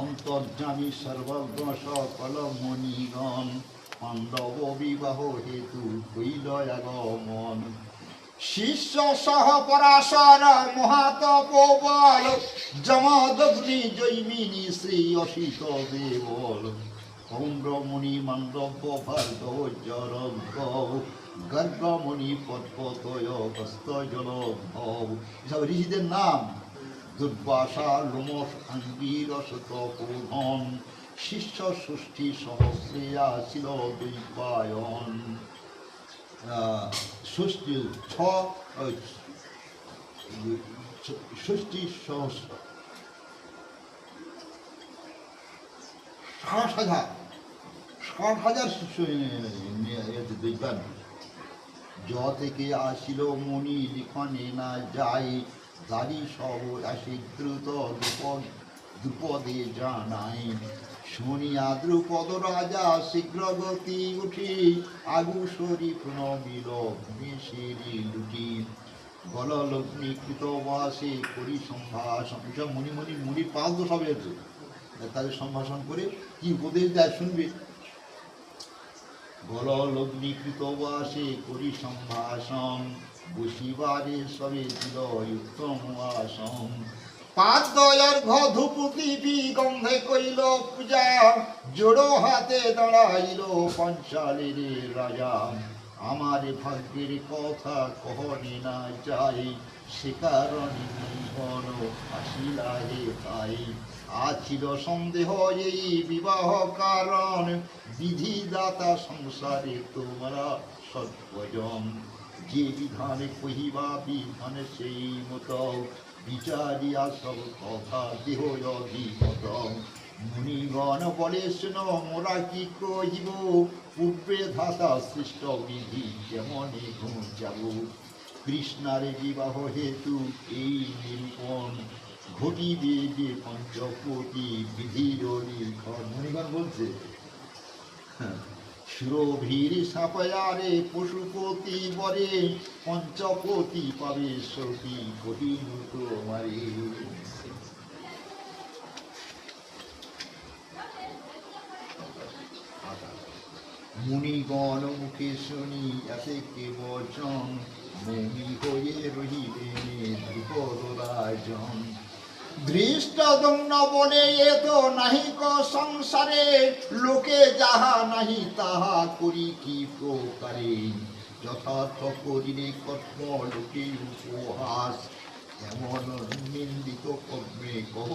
অন্তর্যামী সর্বজ্ঞ সকল মণিগণ পাণ্ডব বিবাহ হেতু হইল আগমন। শিষ্য সহ পরাশর মহাতপোবল যমদগ্নি জৈমিনী শ্রী অসিত দেবল পৌণ্ড্রমণি মাণ্ডব্য ভার্গব জরজ্ঞ গর্গমণি পদ্মতয় হস্ত জলভব। এসব ঋষিদের নাম। দুর্বাসা লোমস আঙ্গিরস তপোধন শিষ্য ষষ্ঠী সহস্রেয়া ছিল দ্বৈপায়ন। ষষ্ঠী সহস্র 60,000 শিষ্য দেখবেন। জ থেকে আসিল মণি লিখনে না যাই দাড়ি সব আসি দ্রুত দ্রুপদে জানাই। শুনিয়া দ্রুপদ রাজা শীঘ্র গতি উঠি আগুসরি প্রণমিল মেশেরি লুটি গলগ্নি কৃত বাসে করি সম্ভাষণ। এসব মুনির পাল তো সবে আছে, তাদের সম্ভাষণ করে কি উপদেশ দেয় শুনবে। গলগ্নিকৃত বাসে করি সম্ভাষণ বসিবারে সবে দিল উত্তম আসন। পাদয়র ধূপদীপি গন্ধে কইল পূজা জোড়ো হাতে দাঁড়াইল পঞ্চালের রাজা। আমার ভাগ্যের কথা কহনে না যাই সে কারণে মন আসিলা হে তাই। আছিল সন্দেহ এই বিবাহ কারণ বিধিদাতা সংসারে তোমরা সর্বজন। যে বিধানে কহিবা বিধানে সেই মতো বিচারিয়া সব কথা দেহ অধিমত। মুনিগণ বলে শোন মোরা কি কহিব পূর্বে ধাতা সৃষ্ট বিধি কেমনে যাব। কৃষ্ণারে বিবাহ হেতু এই নিরূপণ ঘটিবে যে পঞ্চকোটি বিধির লিখন। মুনিগণ বলছে সুরভীর সাপয়ারে পশুপতি বরে পঞ্চকোটি পাবে সতী কোটি তোমারে। মুনিগণ মুখে শুনি এতে কে বচন মমি হয়ে রহিবে দ্রুপদ রাজন। ধৃষ্টদ্যুম্ন বলে এ তো নাহি ক সংসারে লোকে যাহা নাহি তাহা করি কি প্রকারে। যথার্থ করিলে কর্ম লোকে উপহাস এমন নিন্দিত কর্মে কহ